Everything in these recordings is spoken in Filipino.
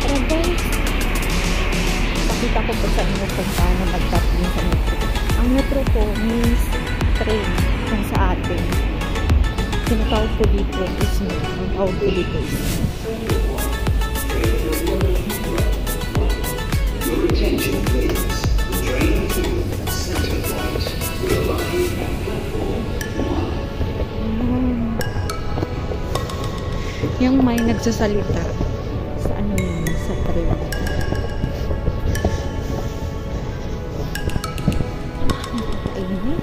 Tara guys, pakita ko po sa inyo kung paano mag-tap din sa metro. Ang metro po means train kung sa atin. Tinatawag po dito is ang tawag po dito is Your attention please. The train to Center Point will arrive at platform 1. yung may nagsasalita sa ano yun, sa train. Napakainit.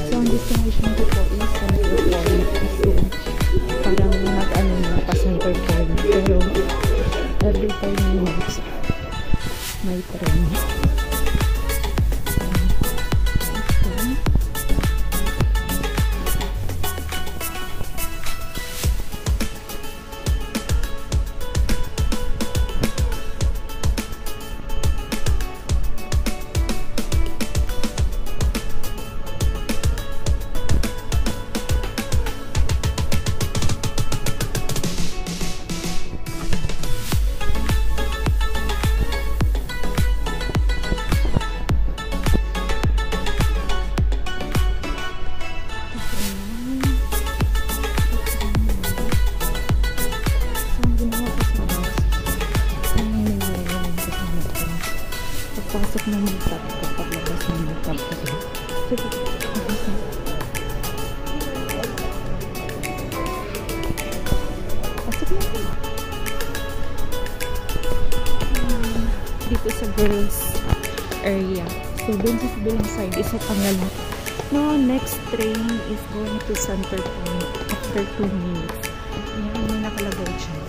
So, ang destination ko po is Center Point. So, parang nag-ano na pa Center Point. Pero, every 5 minutes, may train. Pagpasok ng makeup ko, paglabas ng makeup ko. Pasok na ko. Dito sa girls area. So, doon sa kabilang side, isa pangalan. No, next train is going to Center Point after 2 minutes. Ayan, may nakalagay dyan.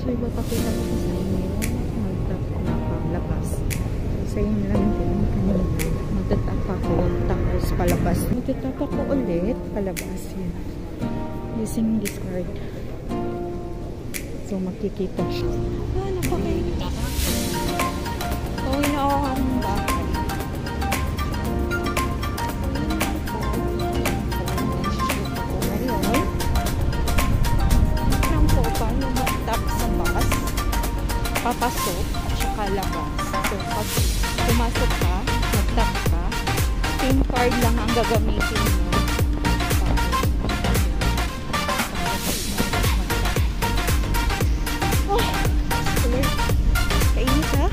So, ipapakita ko sa inyo mag-tap na palabas. So, yun lang din kanina. Mag-tap ako, tapos palabas. Mag-tap ako ulit, palabas. Yan. Using this card. So, makikita siya. Ah, napakainit. Uwi na ako ang bahay. Papasok at saka labas. So, pag pumasok ka, mag-tap ka, SIM card lang ang gagamitin mo. Oh, kainit ha?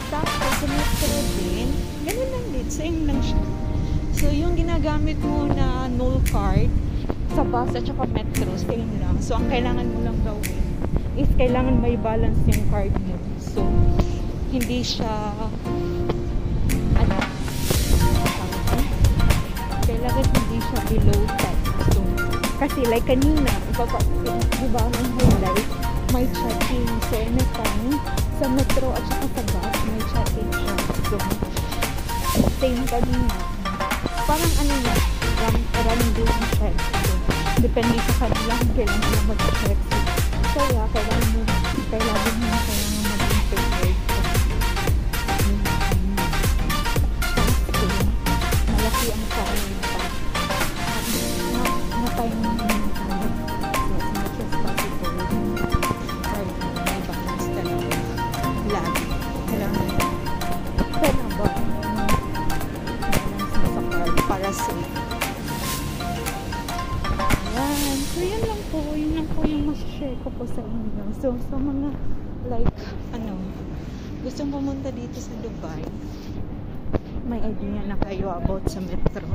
Tapos, sa metro din, ganun lang din, same lang siya. So, yung ginagamit mo na null card sa bus at saka metro, same lang. So, ang kailangan mo lang gawin is kailangan may balance yung card mo. So, hindi siya kailangan hindi siya below 10. So, kasi like kanina, diba may highlight, may checking. So, anytime sa metro at saka sa bus, may checking siya. So, same kanina. Parang ano na, random check. So, depende sa kanila kung kailangan nila mag-check. Kaya, kailangan mo maging prepared ka. Malaki ang kain pa. Na-time mo naman tayo. So, as much as possible, may balance talaga. Lagi. Kailangan ba balance mo sa card para safe. Ayan. So, yun lang po. Yun lang po yung share ko po sa inyo. So, sa mga like, gustong pumunta dito sa Dubai, may idea na kayo about sa metro.